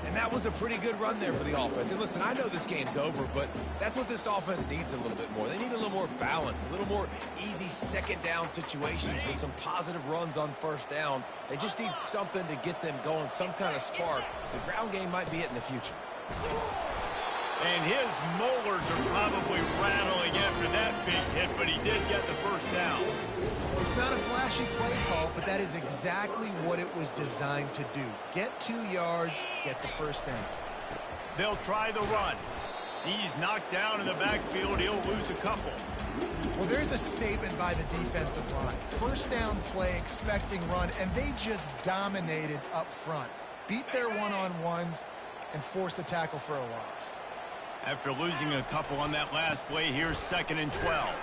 And that was a pretty good run there for the offense. And listen, I know this game's over, but that's what this offense needs a little bit more. They need a little more balance, a little more easy 2nd down situations with some positive runs on 1st down. They just need something to get them going, some kind of spark. The ground game might be it in the future. And his molars are probably rattling after that big hit, but he did get the 1st down. It's not a flashy play call, but that is exactly what it was designed to do. Get 2 yards, get the 1st down. They'll try the run. He's knocked down in the backfield. He'll lose a couple. Well, there's a statement by the defensive line. First down play, expecting run, and they just dominated up front. Beat their one-on-ones and forced a tackle for a loss. After losing a couple on that last play, here's 2nd and 12.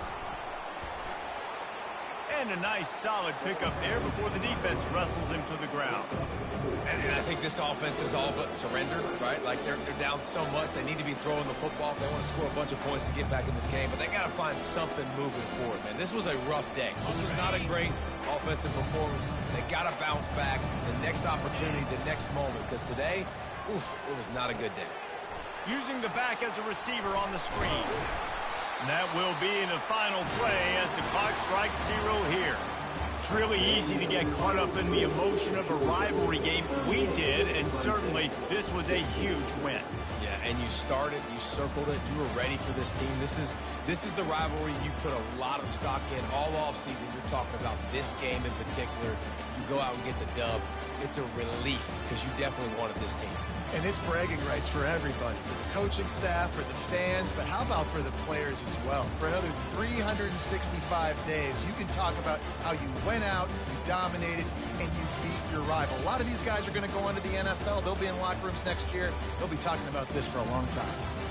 And a nice solid pickup there before the defense wrestles him to the ground. And I think this offense is all but surrendered, right? Like they're down so much, they need to be throwing the football if they want to score a bunch of points to get back in this game. But they got to find something moving forward, man. This was a rough day. This was not a great offensive performance. They got to bounce back the next opportunity, the next moment. Because today, oof, it was not a good day. Using the back as a receiver on the screen. And that will be in the final play as the clock strikes 0 here. It's really easy to get caught up in the emotion of a rivalry game. We did, and certainly this was a huge win. Yeah, and you started, you circled it, you were ready for this team. This is the rivalry you put a lot of stock in all offseason. You're talking about this game in particular. You go out and get the dub. It's a relief because you definitely wanted this team. And it's bragging rights for everybody, for the coaching staff, for the fans, but how about for the players as well? For another 365 days, you can talk about how you went out, you dominated, and you beat your rival. A lot of these guys are going to go into the NFL. They'll be in locker rooms next year. They'll be talking about this for a long time.